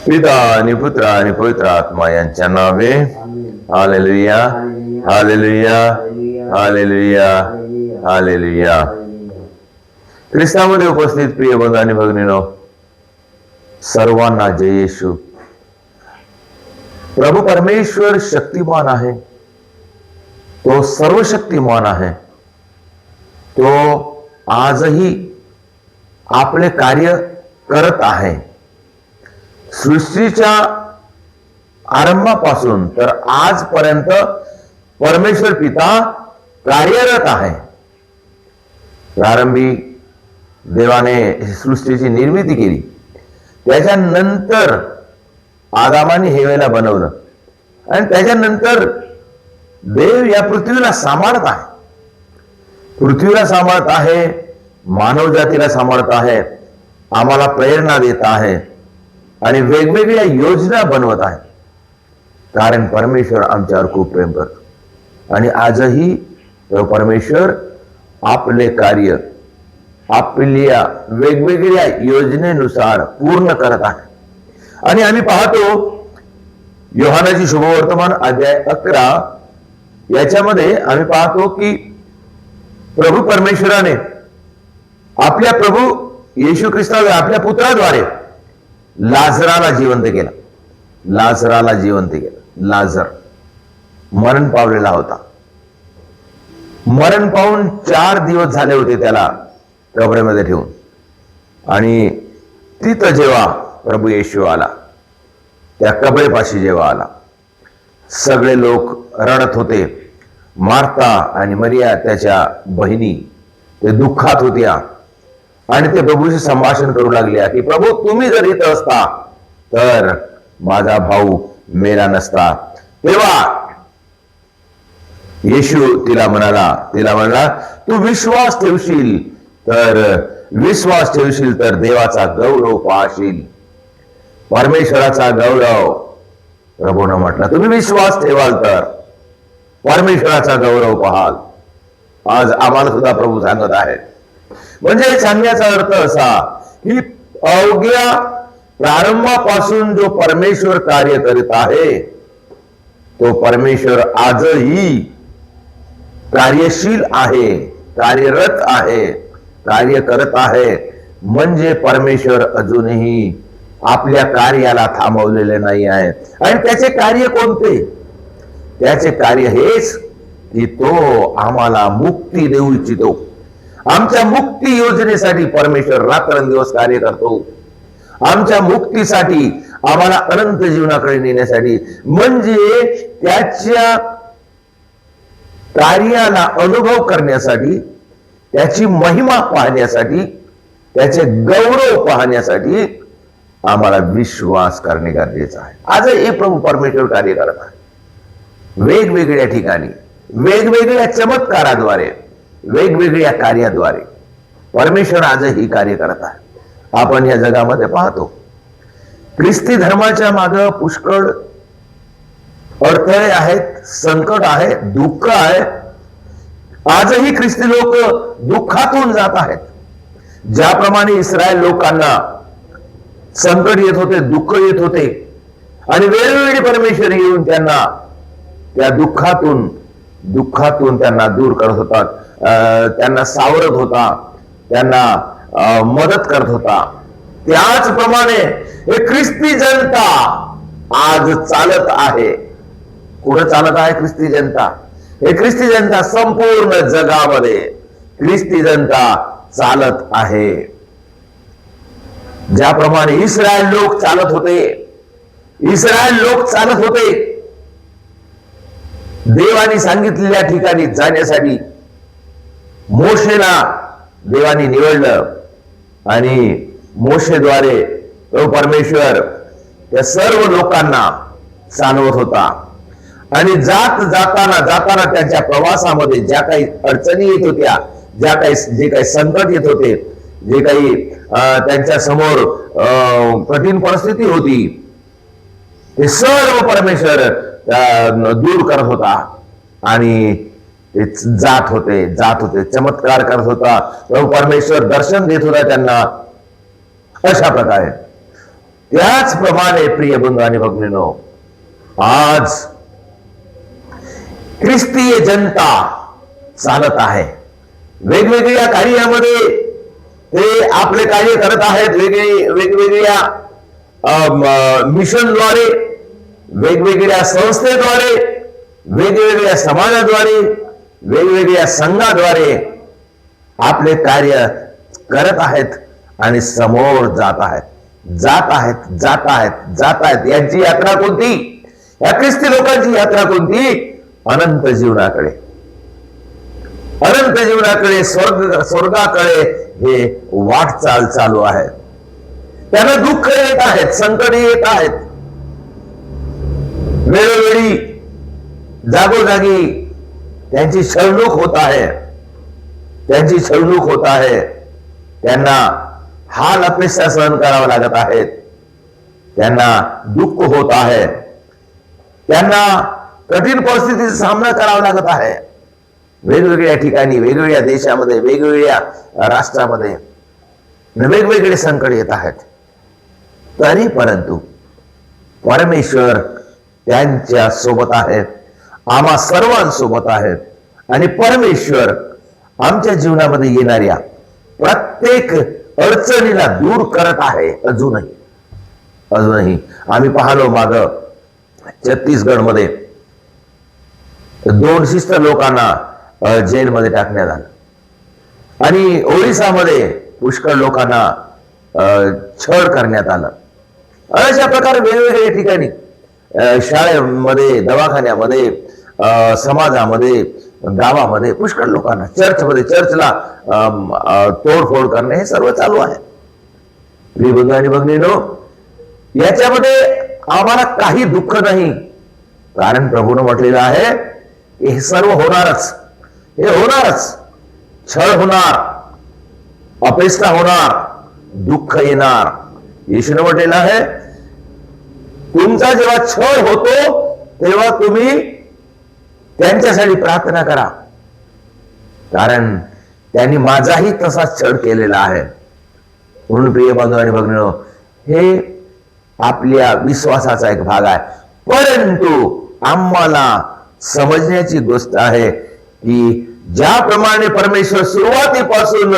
पिता आणि पुत्र आणि पवित्र आत्मा यांच्या नावे. Hallelujah, hallelujah, hallelujah, hallelujah. ख्रिस्तामध्ये उपस्थित प्रिय बंधू आणि भगिनीनो, सर्वांना जय येशू. प्रभू परमेश्वर शक्तिमान आहे, तो सर्वशक्तिमान आहे. तो आजही आपले कार्य करत आहे. सृष्टीच्या आरंभापासून तर आजपर्यंत परमेश्वर पिता कार्यरत आहे. प्रारंभी देवाने सृष्टीची निर्मिती केली, त्याच्यानंतर आदामाने हेवेला बनवलं आणि त्याच्यानंतर देव या पृथ्वीला सांभाळत आहे. पृथ्वीला सांभाळत आहे, मानव जातीला सांभाळत आहे, आम्हाला प्रेरणा देत आहे आणि वेगवेगळ्या योजना बनवत आहे. कारण परमेश्वर आमच्यावर खूप प्रेम करतो आणि आजही परमेश्वर आपले कार्य आपल्या वेगवेगळ्या योजनेनुसार पूर्ण करत आहे. आणि आम्ही पाहतो योहानाची शुभवर्तमान अध्याय 11 याच्यामध्ये आम्ही पाहतो की प्रभू परमेश्वराने आपल्या प्रभू येशू ख्रिस्ताला आपल्या पुत्राद्वारे लाजराला जिवंत केला. लाजराला जिवंत केलं. लाजर मरण पावलेला होता. मरण पावून 4 दिवस झाले होते त्याला कबरेमध्ये ठेवून. आणि तिथं जेव्हा प्रभू येशू आला, त्या कबरेपाशी जेव्हा आला, सगळे लोक रडत होते. मार्था आणि मरिया त्याच्या बहिणी ते दुःखात होत्या आणि ते प्रभूशी संभाषण करू लागले की प्रभू, तुम्ही जर इथं असता तर माझा भाऊ मेला नसता. तेव्हा येशू तिला म्हणाला तू विश्वास ठेवशील तर देवाचा गौरव पाहशील. परमेश्वराचा गौरव. प्रभूनं म्हटलं तुम्ही विश्वास ठेवाल तर परमेश्वराचा गौरव पाहाल. आज आम्हाला सुद्धा प्रभू सांगत आहेत. म्हणजे सांगण्याचा अर्थ असा की अवघ्या प्रारंभापासून जो परमेश्वर कार्य करीत आहे, तो परमेश्वर आजही कार्यशील आहे, कार्यरत आहे, कार्य करत आहे. म्हणजे परमेश्वर अजूनही आपल्या कार्याला थांबवलेले नाही आहे. आणि त्याचे कार्य कोणते? त्याचे कार्य हेच की तो आम्हाला मुक्ती देऊ इच्छितो. आमच्या मुक्ती योजनेसाठी परमेश्वर रात्रंदिवस कार्य करतो. आमच्या मुक्तीसाठी, आम्हाला अनंत जीवनाकडे नेण्यासाठी, म्हणजे त्याच्या कार्याला अनुभव करण्यासाठी, त्याची महिमा पाहण्यासाठी, त्याचे गौरव पाहण्यासाठी आम्हाला विश्वास करणे गरजेचं आहे. आजही प्रभू परमेश्वर कार्य करत आहे. वेगवेगळ्या ठिकाणी, वेगवेगळ्या चमत्काराद्वारे, वेगवेगळ्या कार्याद्वारे परमेश्वर आजही कार्य करत आहे. आपण या जगामध्ये पाहतो ख्रिस्ती धर्माच्या मागे पुष्कळ अडथळे आहेत, संकट आहे, दुःख आहे. आजही ख्रिस्ती लोक दुःखातून जात आहेत. ज्याप्रमाणे इस्रायल लोकांना संकट येत होते, दुःख येत होते आणि वेळोवेळी परमेश्वर येऊन त्यांना त्या दुःखातून त्यांना दूर करत होता, त्यांना सावरत होता, त्यांना मदत करत होता. त्याचप्रमाणे हे ख्रिस्ती जनता आज चालत आहे. कुठं चालत आहे ख्रिस्ती जनता? हे ख्रिस्ती जनता संपूर्ण जगामध्ये ख्रिस्ती जनता चालत आहे. ज्याप्रमाणे इस्रायल लोक चालत होते, देवाने सांगितलेल्या ठिकाणी जाण्यासाठी मोशेला देवाने निवडलं आणि मोशेद्वारे परमेश्वर त्या सर्व लोकांना चालवत होता. आणि जाताना त्यांच्या प्रवासामध्ये ज्या काही अडचणी येत होत्या, जे काही संकट येत होते, जे काही त्यांच्या समोर कठीण परिस्थिती होती, ते सर्व परमेश्वर दूर करत होता आणि ते जात होते, चमत्कार करत होता. प्रभू परमेश्वर दर्शन देत होता त्यांना. अशा प्रकारे त्याचप्रमाणे प्रिय बंधू आणि भगिनींनो, आज ख्रिस्तीय जनता चालत आहे वेगवेगळ्या कार्यामध्ये, ते आपले कार्य करत आहेत वेगवेगळ्या मिशनद्वारे, वेगवेगळ्या संस्थेद्वारे, वेगवेगळ्या समाजाद्वारे, वेगवेगळ्या संघाद्वारे आपले कार्य करत आहेत आणि समोर जात आहेत. यांची यात्रा कोणती? या ख्रिस्ती लोकांची यात्रा कोणती? अनंत जीवनाकडे, स्वर्गाकडे हे वाटचाल चालू आहे. त्यांना दुःख येत आहेत, संकट येत आहेत, वेळोवेळी जागोजागी त्यांची छळणूक होत आहे, त्यांना हाल अपेक्षा सहन करावा लागत आहेत, त्यांना दुःख होत आहे, त्यांना कठीण परिस्थितीचा सामना करावा लागत आहे. वेगवेगळ्या ठिकाणी, वेगवेगळ्या देशामध्ये, वेगवेगळ्या राष्ट्रामध्ये वेगवेगळे संकट येत आहेत. तरी परंतु परमेश्वर त्यांच्या सोबत आहेत, आम्हा सर्वांसोबत आहेत. आणि परमेश्वर आमच्या जीवनामध्ये येणाऱ्या प्रत्येक अडचणीला दूर करत आहे. अजूनही आम्ही पाहलो माग छत्तीसगड मध्ये 2 शिस्त लोकांना जेलमध्ये टाकण्यात आलं, आणि ओडिसामध्ये पुष्कळ लोकांना छळ करण्यात आलं. अशा प्रकारे वेगवेगळ्या ठिकाणी शाळेमध्ये, दवाखान्यामध्ये, समाजामध्ये, गावामध्ये पुष्कळ लोकांना, चर्चला तोडफोड करणे हे सर्व चालू आहे. प्रिय बंधू आणि भगिनींनो, याच्यामध्ये आम्हाला काही दुःख नाही, कारण प्रभूने म्हटलेलं आहे हे सर्व होणारच. छळ होणार, अपेक्षा होणार, दुःख येणार. येशूने म्हटलेलं आहे तुमचा जेव्हा छळ होतो तेव्हा तुम्ही त्यांच्यासाठी प्रार्थना करा, कारण त्यांनी माझाही तसाच छळ केलेला आहे. म्हणून प्रिय बंधू आणि भगिनींनो, हे आपल्या विश्वासाचा एक भाग आहे. परंतु आम्हाला समजण्याची गोष्ट आहे की ज्याप्रमाणे परमेश्वर सुरुवातीपासून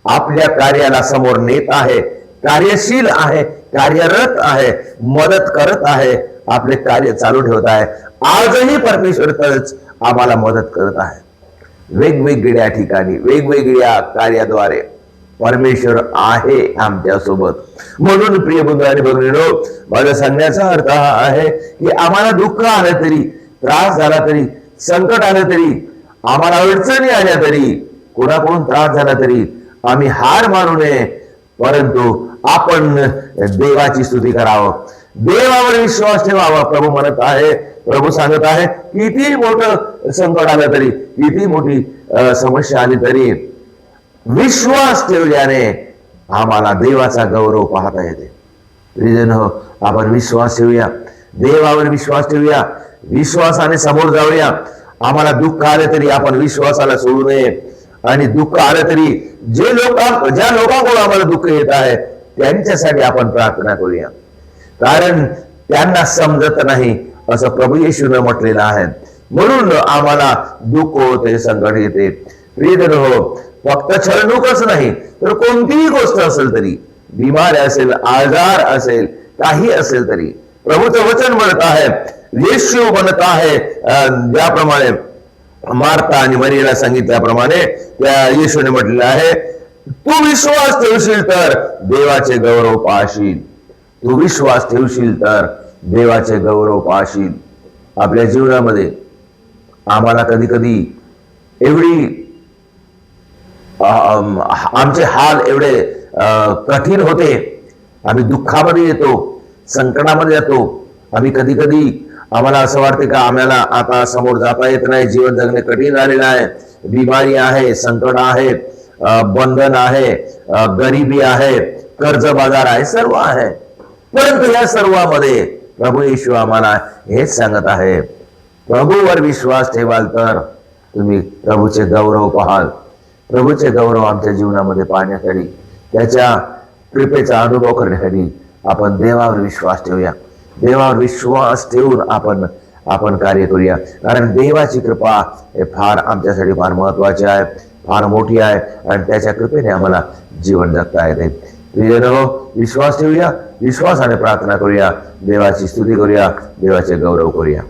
आपल्या कार्याला समोर नेत आहे, कार्यशील आहे, कार्यरत आहे, मदत करत आहे, आपले कार्य चालू ठेवत आहे, आजही परमेश्वर खरंच आम्हाला मदत करत आहे. वेगवेगळ्या ठिकाणी, वेगवेगळ्या कार्याद्वारे परमेश्वर आहे आमच्या सोबत. म्हणून प्रिय बंधू आणि भगिनींनो, माझा सांगण्याचा अर्थ हा आहे की आम्हाला दुःख आलं तरी, त्रास झाला तरी, संकट आलं तरी, आम्हाला अडचणी आल्या तरी, कोणाकडून त्रास झाला तरी आम्ही हार मानू नये, परंतु आपण देवाची स्तुती करावं, देवावर विश्वास ठेवावा. प्रभू म्हणत आहे, प्रभू सांगत आहे, किती मोठं संकट आलं तरी, किती मोठी समस्या आली तरी विश्वास ठेवल्याने आम्हाला देवाचा गौरव पाहता येते. प्रियजनो, आपण विश्वास ठेवूया, देवावर विश्वास ठेवूया, विश्वासाने समोर जाऊया. आम्हाला दुःख आले तरी आपण विश्वासाला सोडू नये, आणि दुःख आलं तरी ज्या लोकांकडून आम्हाला दुःख येत आहे त्यांच्यासाठी आपण प्रार्थना करूया, कारण त्यांना समजत नाही असं प्रभू येशूने म्हटलेलं आहे. म्हणून आम्हाला दुःख होते, संकट येते. प्रियजनो, फक्त छळणूकच नाही तर कोणतीही गोष्ट असेल तरी, बिमारी असेल, आजार असेल, काही असेल तरी प्रभूचं वचन म्हणत आहे, येशू म्हणत आहे, ज्याप्रमाणे मार्था आणि मरियेला सांगितल्याप्रमाणे त्या येशूने म्हटलेलं आहे, तू विश्वास ठेवशील तर देवाचे गौरव पाहशील. तू विश्वास ठेवशील तर देवाचे गौरव पाहशील. आपल्या जीवनामध्ये आम्हाला कधी कधी एवढी आमचे हाल एवढे कठीण होते, आम्ही दुःखामध्ये येतो, संकटामध्ये जातो. आम्ही कधी कधी आम्हाला असं वाटते का आम्हाला आता समोर जाता येत नाही, जीवन जगणे कठीण झालेलं आहे, बिमारी आहे, संकट आहे, बंधन आहे, गरिबी आहे, कर्ज बाजार आहे, सर्व आहे. परंतु या सर्वांमध्ये प्रभू येशू आम्हाला हेच सांगत आहे, प्रभूवर विश्वास ठेवाल तर तुम्ही प्रभूचे गौरव पाहाल. प्रभूचे गौरव आमच्या जीवनामध्ये पाहण्यासाठी, त्याच्या कृपेचा अनुभव करण्यासाठी आपण देवावर विश्वास ठेवूया. देवावर विश्वास ठेवून आपण कार्य करूया. कारण देवाची कृपा हे फार आमच्यासाठी फार महत्वाची आहे, फार मोठी आहे आणि त्याच्या कृपेने आम्हाला जीवन जगता येते. प्रियजनो, विश्वास ठेवूया, विश्वासाने प्रार्थना करूया, देवाची स्तुती करूया, देवाचे गौरव करूया.